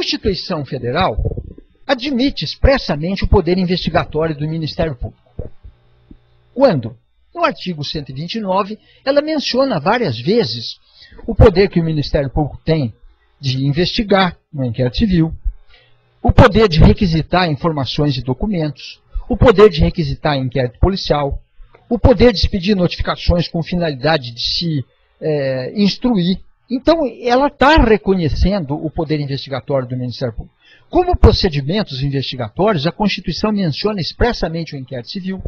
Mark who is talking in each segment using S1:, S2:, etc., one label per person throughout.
S1: Constituição Federal admite expressamente o poder investigatório do Ministério Público. Quando? No artigo 129, ela menciona várias vezes o poder que o Ministério Público tem de investigar no inquérito civil, o poder de requisitar informações e documentos, o poder de requisitar inquérito policial, o poder de expedir notificações com finalidade de se instruir. Então, ela está reconhecendo o poder investigatório do Ministério Público. Como procedimentos investigatórios, a Constituição menciona expressamente o inquérito civil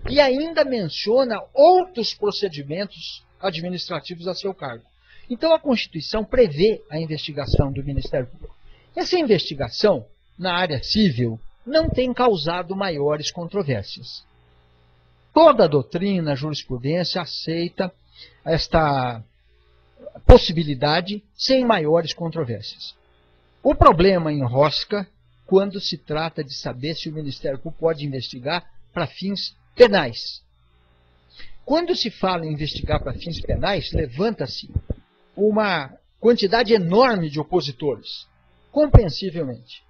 S1: e ainda menciona outros procedimentos administrativos a seu cargo. Então, a Constituição prevê a investigação do Ministério Público. Essa investigação, na área civil, não tem causado maiores controvérsias. Toda a doutrina, a jurisprudência aceita esta possibilidade sem maiores controvérsias. O problema enrosca quando se trata de saber se o Ministério Público pode investigar para fins penais. Quando se fala em investigar para fins penais, levanta-se uma quantidade enorme de opositores, compreensivelmente.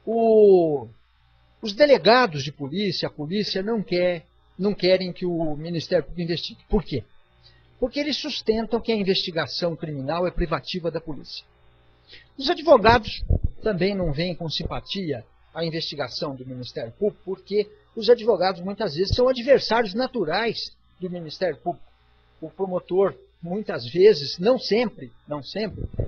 S1: Os delegados de polícia, a polícia não querem que o Ministério Público investigue. Por quê? Porque eles sustentam que a investigação criminal é privativa da polícia. Os advogados também não veem com simpatia a investigação do Ministério Público, porque os advogados muitas vezes são adversários naturais do Ministério Público. O promotor, muitas vezes, não sempre,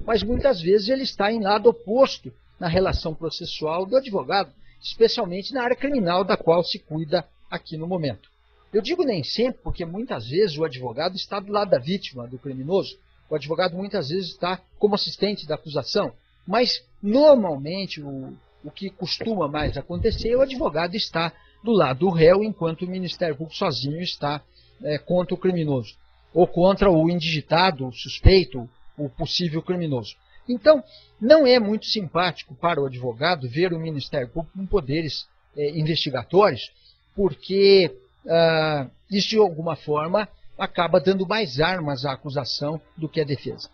S1: mas muitas vezes ele está em lado oposto na relação processual do advogado, especialmente na área criminal da qual se cuida aqui no momento. Eu digo nem sempre, porque muitas vezes o advogado está do lado da vítima, do criminoso. O advogado muitas vezes está como assistente da acusação. Mas, normalmente, o que costuma mais acontecer é o advogado estar do lado do réu, enquanto o Ministério Público sozinho está contra o criminoso, ou contra o indigitado, o suspeito, o possível criminoso. Então, não é muito simpático para o advogado ver o Ministério Público com poderes investigatórios, porque isso, de alguma forma, acaba dando mais armas à acusação do que à defesa.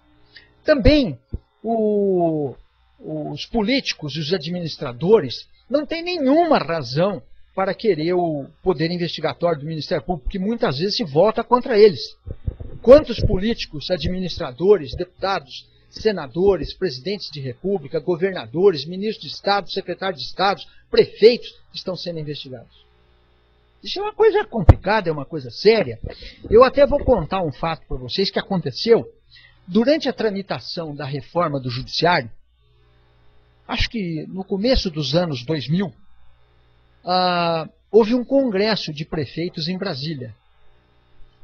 S1: Também, os políticos e os administradores não têm nenhuma razão para querer o poder investigatório do Ministério Público, que muitas vezes se volta contra eles. Quantos políticos, administradores, deputados, senadores, presidentes de república, governadores, ministros de Estado, secretários de Estado, prefeitos estão sendo investigados? Isso é uma coisa complicada, é uma coisa séria. Eu até vou contar um fato para vocês que aconteceu durante a tramitação da reforma do Judiciário. Acho que no começo dos anos 2000, houve um congresso de prefeitos em Brasília.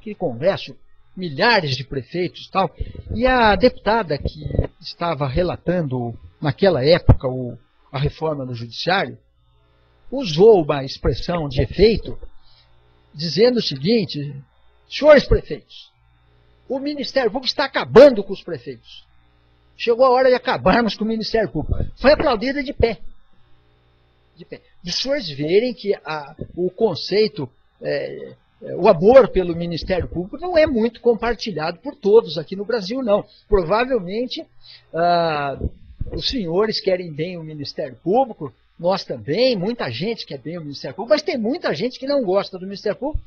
S1: Aquele congresso, milhares de prefeitos e tal, e a deputada que estava relatando naquela época a reforma do Judiciário, usou uma expressão de efeito, dizendo o seguinte: senhores prefeitos, o Ministério Público está acabando com os prefeitos. Chegou a hora de acabarmos com o Ministério Público. Foi aplaudida de pé. De pé. Os senhores verem que o conceito, o amor pelo Ministério Público não é muito compartilhado por todos aqui no Brasil, não. Provavelmente, os senhores querem bem o Ministério Público, nós também, muita gente quer bem o Ministério Público, mas tem muita gente que não gosta do Ministério Público,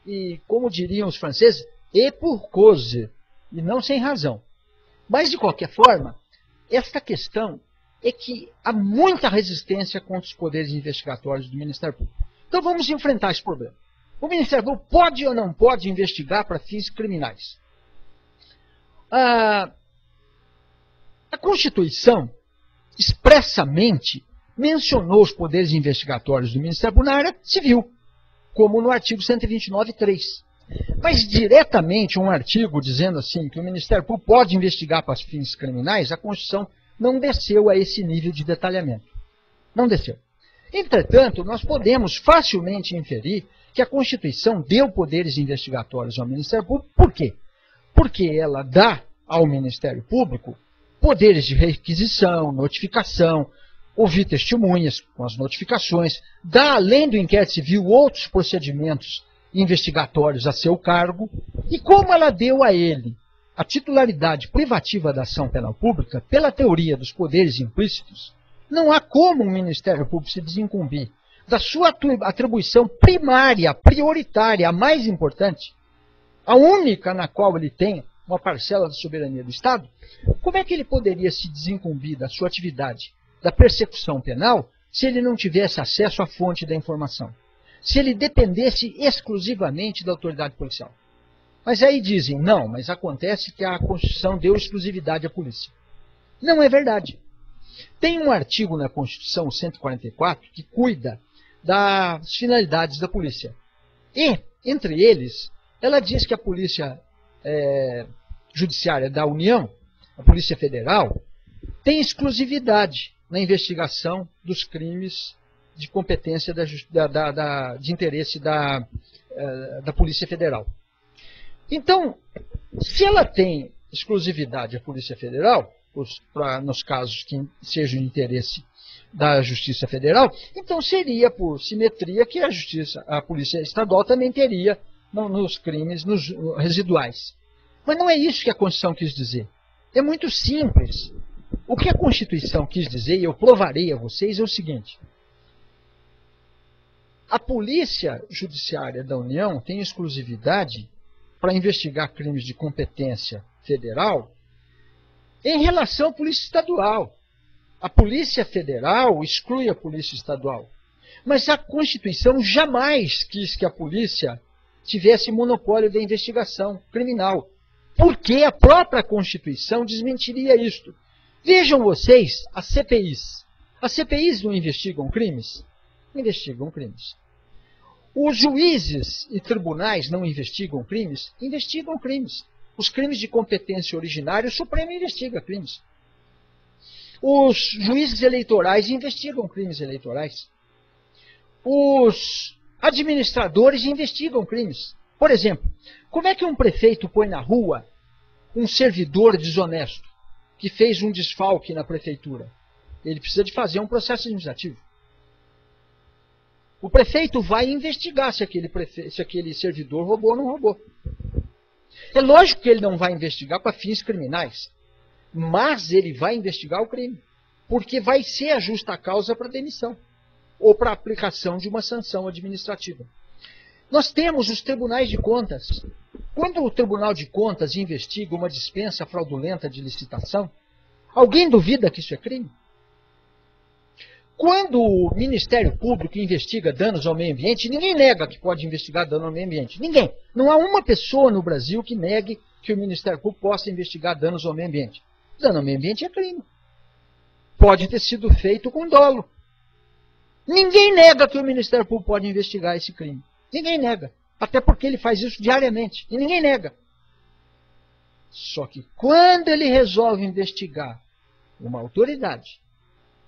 S1: e como diriam os franceses, et pour cause, e não sem razão. Mas, de qualquer forma, esta questão é que há muita resistência contra os poderes investigatórios do Ministério Público. Então vamos enfrentar esse problema. O Ministério Público pode ou não pode investigar para fins criminais? A Constituição expressamente mencionou os poderes investigatórios do Ministério Público na área civil, como no artigo 129.3. Mas diretamente um artigo dizendo assim que o Ministério Público pode investigar para fins criminais, a Constituição não desceu a esse nível de detalhamento. Não desceu. Entretanto, nós podemos facilmente inferir que a Constituição deu poderes investigatórios ao Ministério Público. Por quê? Porque ela dá ao Ministério Público poderes de requisição, notificação, ouvir testemunhas com as notificações, dá, além do inquérito civil, outros procedimentos investigatórios a seu cargo. E como ela deu a ele a titularidade privativa da ação penal pública, pela teoria dos poderes implícitos, não há como o Ministério Público se desincumbir da sua atribuição primária, prioritária, a mais importante, a única na qual ele tem uma parcela da soberania do Estado. Como é que ele poderia se desincumbir da sua atividade da persecução penal se ele não tivesse acesso à fonte da informação? Se ele dependesse exclusivamente da autoridade policial? Mas aí dizem, não, mas acontece que a Constituição deu exclusividade à polícia. Não é verdade. Tem um artigo na Constituição, 144, que cuida das finalidades da polícia. E, entre eles, ela diz que a Polícia Judiciária da União, a Polícia Federal, tem exclusividade na investigação dos crimes de competência de interesse da Polícia Federal. Então, se ela tem exclusividade à Polícia Federal, nos casos que sejam de interesse da Justiça Federal, então seria por simetria que a Polícia Estadual também teria nos crimes residuais. Mas não é isso que a Constituição quis dizer. É muito simples. O que a Constituição quis dizer, e eu provarei a vocês, é o seguinte. A Polícia Judiciária da União tem exclusividade para investigar crimes de competência federal em relação à Polícia Estadual. A Polícia Federal exclui a Polícia Estadual. Mas a Constituição jamais quis que a polícia tivesse monopólio da investigação criminal, porque a própria Constituição desmentiria isto. Vejam vocês as CPIs. As CPIs não investigam crimes? Investigam crimes. Os juízes e tribunais não investigam crimes? Investigam crimes. Os crimes de competência originária, o Supremo investiga crimes. Os juízes eleitorais investigam crimes eleitorais. Os administradores investigam crimes. Por exemplo, como é que um prefeito põe na rua um servidor desonesto que fez um desfalque na prefeitura? Ele precisa de fazer um processo administrativo. O prefeito vai investigar se aquele servidor roubou ou não roubou. É lógico que ele não vai investigar para fins criminais, mas ele vai investigar o crime, porque vai ser a justa causa para demissão ou para aplicação de uma sanção administrativa. Nós temos os tribunais de contas. Quando o Tribunal de Contas investiga uma dispensa fraudulenta de licitação, alguém duvida que isso é crime? Quando o Ministério Público investiga danos ao meio ambiente, ninguém nega que pode investigar dano ao meio ambiente. Ninguém. Não há uma pessoa no Brasil que negue que o Ministério Público possa investigar danos ao meio ambiente. Dano ao meio ambiente é crime. Pode ter sido feito com dolo. Ninguém nega que o Ministério Público pode investigar esse crime. Ninguém nega. Até porque ele faz isso diariamente. E ninguém nega. Só que quando ele resolve investigar uma autoridade,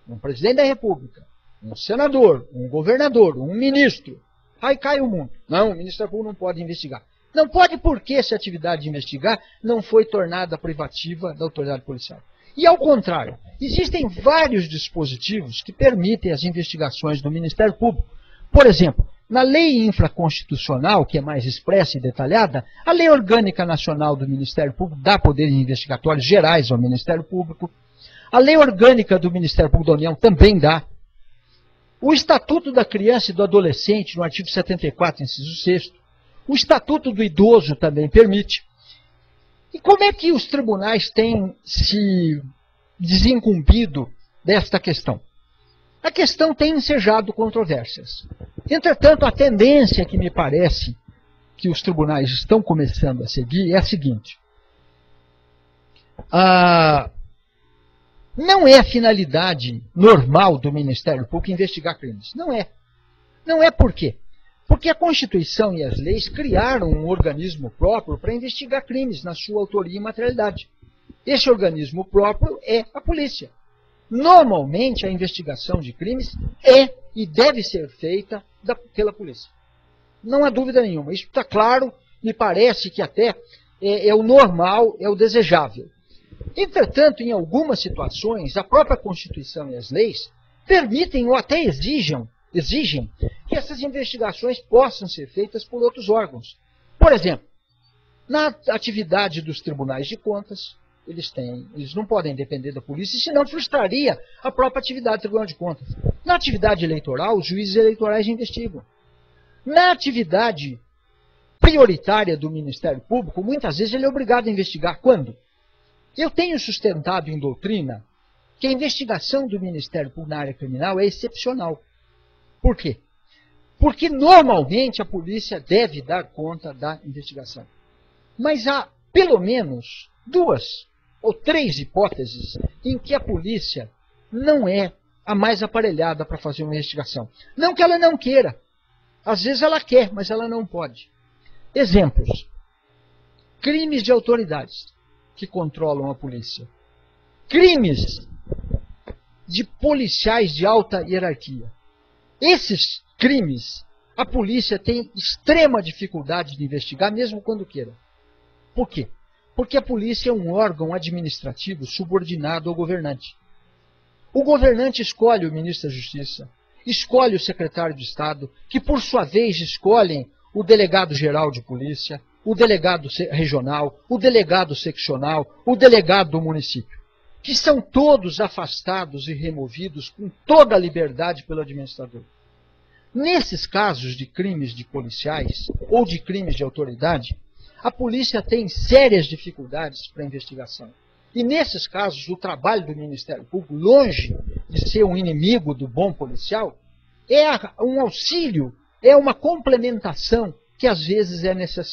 S1: um presidente da República, um senador, um governador, um ministro, aí cai o mundo. Não, o Ministério Público não pode investigar. Não pode porque essa atividade de investigar não foi tornada privativa da autoridade policial. E ao contrário, existem vários dispositivos que permitem as investigações do Ministério Público. Por exemplo, na lei infraconstitucional, que é mais expressa e detalhada, a Lei Orgânica Nacional do Ministério Público dá poderes investigatórios gerais ao Ministério Público. A Lei Orgânica do Ministério Público da União também dá. O Estatuto da Criança e do Adolescente, no artigo 74, inciso 6º. O Estatuto do Idoso também permite. E como é que os tribunais têm se desincumbido desta questão? A questão tem ensejado controvérsias. Entretanto, a tendência que me parece que os tribunais estão começando a seguir é a seguinte. Não é a finalidade normal do Ministério Público investigar crimes. Não é. Não é por quê? Porque a Constituição e as leis criaram um organismo próprio para investigar crimes na sua autoria e materialidade. Esse organismo próprio é a polícia. Normalmente, a investigação de crimes é e deve ser feita pela polícia. Não há dúvida nenhuma. Isso está claro, me parece que até é o normal, é o desejável. Entretanto, em algumas situações, a própria Constituição e as leis permitem ou até exigem que essas investigações possam ser feitas por outros órgãos. Por exemplo, Na atividade dos tribunais de contas, eles não podem depender da polícia, senão frustraria a própria atividade do Tribunal de Contas. Na atividade eleitoral, os juízes eleitorais investigam. Na atividade prioritária do Ministério Público, muitas vezes ele é obrigado a investigar. Quando? Eu tenho sustentado em doutrina que a investigação do Ministério Público na área criminal é excepcional. Por quê? Porque normalmente a polícia deve dar conta da investigação. Mas há pelo menos 2 ou 3 hipóteses em que a polícia não é a mais aparelhada para fazer uma investigação. Não que ela não queira. Às vezes ela quer, mas ela não pode. Exemplos. Crimes de autoridades que controlam a polícia. Crimes de policiais de alta hierarquia. Esses crimes, a polícia tem extrema dificuldade de investigar, mesmo quando queira. Por quê? Porque a polícia é um órgão administrativo subordinado ao governante. O governante escolhe o ministro da Justiça, escolhe o secretário de Estado, que por sua vez escolhem o delegado-geral de polícia, o delegado regional, o delegado seccional, o delegado do município, que são todos afastados e removidos com toda a liberdade pelo administrador. Nesses casos de crimes de policiais ou de crimes de autoridade, a polícia tem sérias dificuldades para a investigação. E nesses casos, o trabalho do Ministério Público, longe de ser um inimigo do bom policial, é um auxílio, é uma complementação que às vezes é necessária.